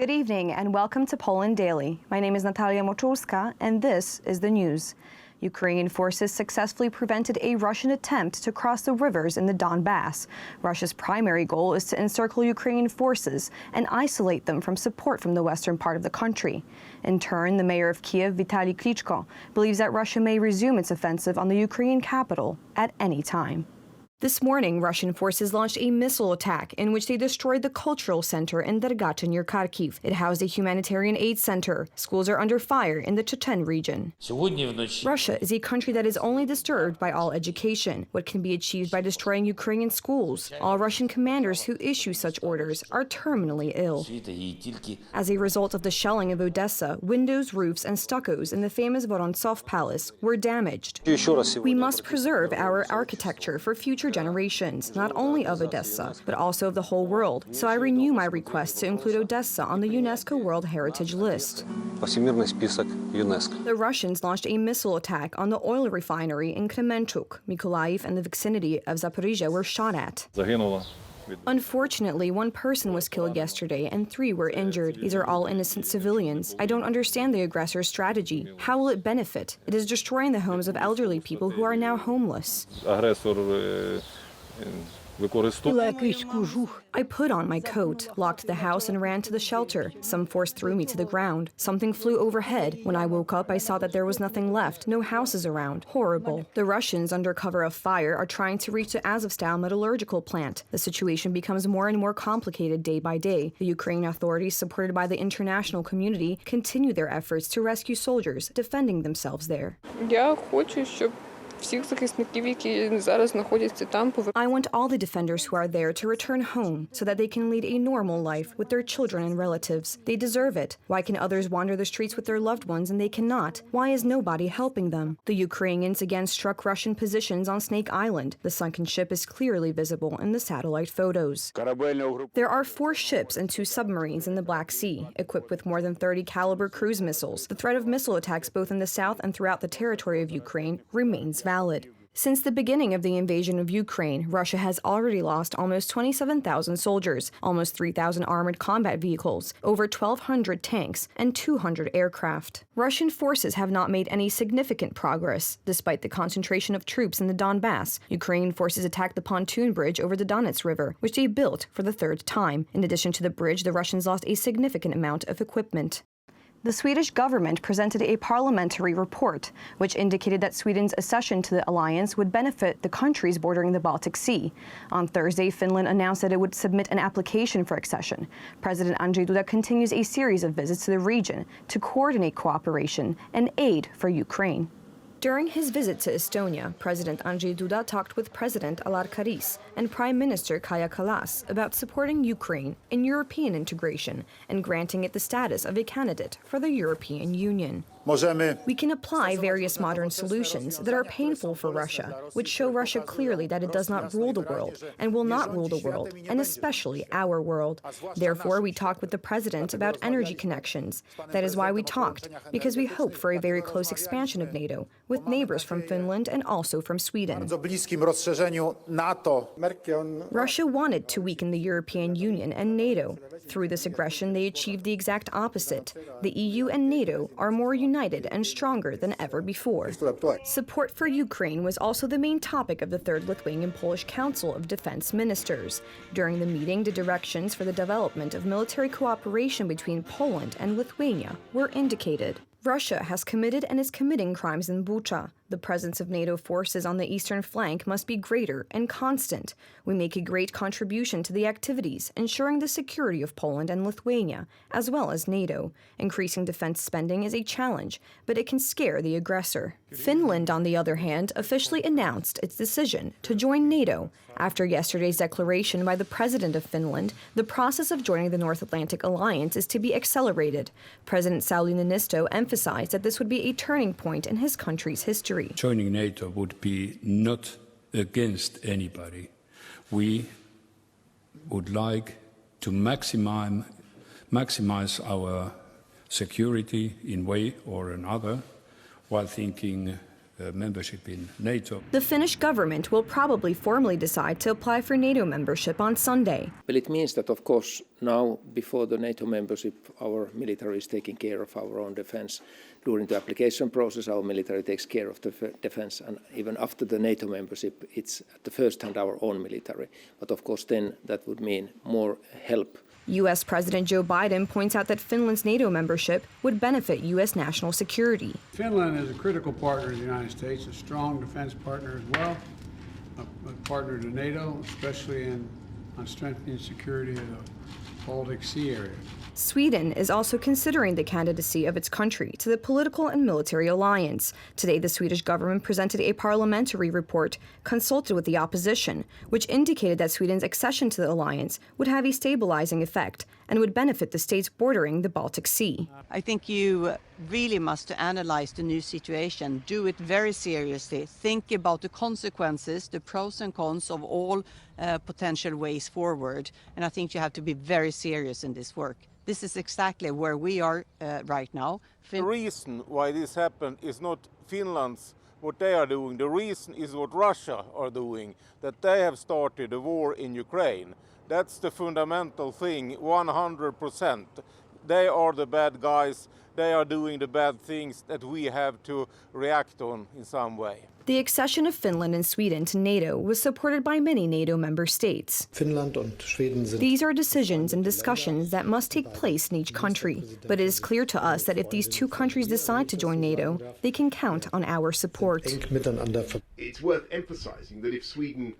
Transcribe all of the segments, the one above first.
Good evening and welcome to Poland Daily. My name is Natalia Moczulska and this is the news. Ukrainian forces successfully prevented a Russian attempt to cross the rivers in the Donbass. Russia's primary goal is to encircle Ukrainian forces and isolate them from support from the western part of the country. In turn, the mayor of Kiev, Vitaly Klitschko, believes that Russia may resume its offensive on the Ukrainian capital at any time. This morning, Russian forces launched a missile attack in which they destroyed the cultural center in Dergacha near Kharkiv. It housed a humanitarian aid center. Schools are under fire in the Chechen region. Russia is a country that is only disturbed by all education. What can be achieved by destroying Ukrainian schools? All Russian commanders who issue such orders are terminally ill. As a result of the shelling of Odessa, windows, roofs, and stuccos in the famous Vorontsov Palace were damaged. We must preserve our architecture for future generations, not only of Odessa, but also of the whole world. So I renew my request to include Odessa on the UNESCO World Heritage List. The Russians launched a missile attack on the oil refinery in Kremenchuk. Mykolaiv and the vicinity of Zaporizhia were shot at. Unfortunately, one person was killed yesterday and 3 were injured. These are all innocent civilians. I don't understand the aggressor's strategy. How will it benefit? It is destroying the homes of elderly people who are now homeless. I put on my coat, locked the house, and ran to the shelter. Some force threw me to the ground. Something flew overhead. When I woke up, I saw that there was nothing left, no houses around. Horrible. The Russians, under cover of fire, are trying to reach the Azovstal metallurgical plant. The situation becomes more and more complicated day by day. The Ukrainian authorities, supported by the international community, continue their efforts to rescue soldiers defending themselves there. I want all the defenders who are there to return home so that they can lead a normal life with their children and relatives. They deserve it. Why can others wander the streets with their loved ones and they cannot? Why is nobody helping them? The Ukrainians again struck Russian positions on Snake Island. The sunken ship is clearly visible in the satellite photos. There are 4 ships and 2 submarines in the Black Sea, equipped with more than 30 caliber cruise missiles. The threat of missile attacks both in the south and throughout the territory of Ukraine remains valid. Since the beginning of the invasion of Ukraine, Russia has already lost almost 27,000 soldiers, almost 3,000 armored combat vehicles, over 1,200 tanks, and 200 aircraft. Russian forces have not made any significant progress. Despite the concentration of troops in the Donbass, Ukrainian forces attacked the pontoon bridge over the Donets River, which they built for the 3rd time. In addition to the bridge, the Russians lost a significant amount of equipment. The Swedish government presented a parliamentary report, which indicated that Sweden's accession to the alliance would benefit the countries bordering the Baltic Sea. On Thursday, Finland announced that it would submit an application for accession. President Andrzej Duda continues a series of visits to the region to coordinate cooperation and aid for Ukraine. During his visit to Estonia, President Andrzej Duda talked with President Alar Karis and Prime Minister Kaja Kallas about supporting Ukraine in European integration and granting it the status of a candidate for the European Union. We can apply various modern solutions that are painful for Russia, which show Russia clearly that it does not rule the world and will not rule the world, and especially our world. Therefore, we talked with the president about energy connections. That is why we talked, because we hope for a very close expansion of NATO, with neighbors from Finland and also from Sweden. Russia wanted to weaken the European Union and NATO. Through this aggression, they achieved the exact opposite. The EU and NATO are more united and stronger than ever before. Support for Ukraine was also the main topic of the 3rd Lithuanian-Polish Council of Defense Ministers. During the meeting, the directions for the development of military cooperation between Poland and Lithuania were indicated. Russia has committed and is committing crimes in Bucha. The presence of NATO forces on the eastern flank must be greater and constant. We make a great contribution to the activities, ensuring the security of Poland and Lithuania, as well as NATO. Increasing defense spending is a challenge, but it can scare the aggressor. Finland, on the other hand, officially announced its decision to join NATO. After yesterday's declaration by the President of Finland, the process of joining the North Atlantic Alliance is to be accelerated. President Sauli Niinisto emphasized that this would be a turning point in his country's history. Joining NATO would be not against anybody. We would like to maximize our security in way or another, while thinking membership in NATO. The Finnish government will probably formally decide to apply for NATO membership on Sunday. Well, it means that, of course, now, before the NATO membership, our military is taking care of our own defense. During the application process, our military takes care of the defense, and even after the NATO membership, it's at the first hand our own military. But, of course, then that would mean more help. U.S. President Joe Biden points out that Finland's NATO membership would benefit U.S. national security. Finland is a critical partner of the United States, a strong defense partner as well, a partner to NATO, especially on strengthening security of the Baltic Sea area. Sweden is also considering the candidacy of its country to the political and military alliance. Today, the Swedish government presented a parliamentary report consulted with the opposition, which indicated that Sweden's accession to the alliance would have a stabilizing effect and would benefit the states bordering the Baltic Sea. I think you really must analyze the new situation, do it very seriously, think about the consequences, the pros and cons of all potential ways forward, and I think you have to be very serious in this work. This is exactly where we are right now. The reason why this happened is not Finland's, what they are doing. The reason is what Russia are doing, that they have started a war in Ukraine. That's the fundamental thing, 100%. They are the bad guys. They are doing the bad things that we have to react on in some way. The accession of Finland and Sweden to NATO was supported by many NATO member states. Finland and Sweden. These are decisions and discussions that must take place in each country. But it is clear to us that if these two countries decide to join NATO, they can count on our support. It's worth emphasizing that if Sweden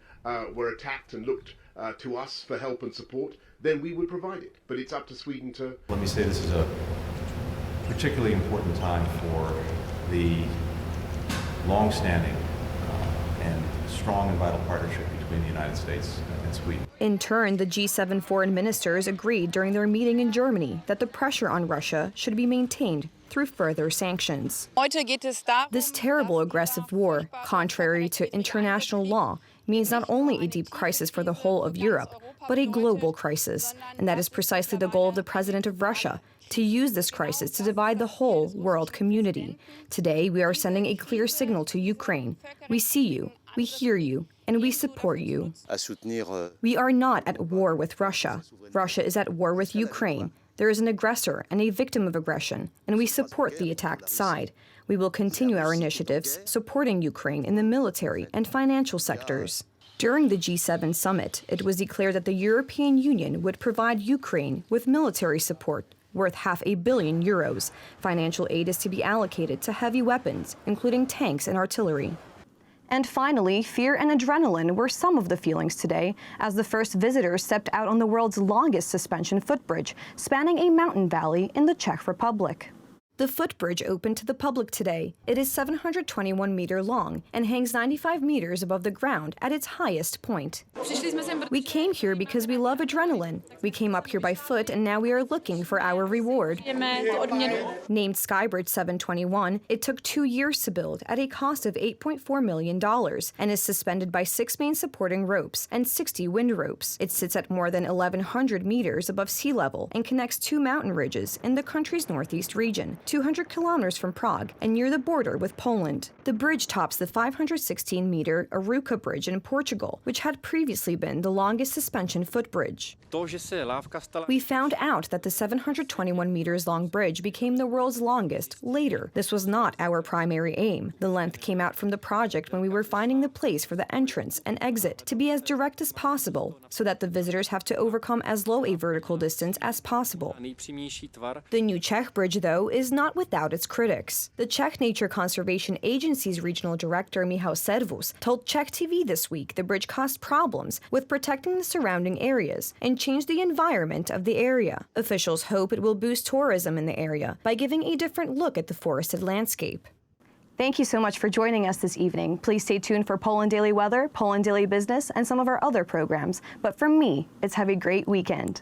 were attacked and looked to us for help and support, then we would provide it. But it's up to Sweden to... Let me say this is a particularly important time for the long-standing and strong and vital partnership between the United States and Sweden. In turn, the G7 foreign ministers agreed during their meeting in Germany that the pressure on Russia should be maintained through further sanctions. This terrible aggressive war, contrary to international law, means not only a deep crisis for the whole of Europe, but a global crisis. And that is precisely the goal of the president of Russia, to use this crisis to divide the whole world community. Today, we are sending a clear signal to Ukraine. We see you, we hear you, and we support you. We are not at war with Russia. Russia is at war with Ukraine. There is an aggressor and a victim of aggression, and we support the attacked side. We will continue our initiatives supporting Ukraine in the military and financial sectors. During the G7 summit, it was declared that the European Union would provide Ukraine with military support worth €500 million. Financial aid is to be allocated to heavy weapons, including tanks and artillery. And finally, fear and adrenaline were some of the feelings today as the first visitors stepped out on the world's longest suspension footbridge, spanning a mountain valley in the Czech Republic. The footbridge opened to the public today. It is 721 meters long and hangs 95 meters above the ground at its highest point. We came here because we love adrenaline. We came up here by foot and now we are looking for our reward. Named Skybridge 721, it took 2 years to build at a cost of $8.4 million and is suspended by 6 main supporting ropes and 60 wind ropes. It sits at more than 1,100 meters above sea level and connects 2 mountain ridges in the country's northeast region, 200 kilometers from Prague and near the border with Poland. The bridge tops the 516-meter Arouca Bridge in Portugal, which had previously been the longest suspension footbridge. We found out that the 721 meters long bridge became the world's longest later. This was not our primary aim. The length came out from the project when we were finding the place for the entrance and exit to be as direct as possible, so that the visitors have to overcome as low a vertical distance as possible. The new Czech bridge, though, is not without its critics. The Czech Nature Conservation Agency's regional director, Michal Servus, told Czech TV this week the bridge caused problems with protecting the surrounding areas and changed the environment of the area. Officials hope it will boost tourism in the area by giving a different look at the forested landscape. Thank you so much for joining us this evening. Please stay tuned for Poland Daily Weather, Poland Daily Business, and some of our other programs. But from me, have a great weekend.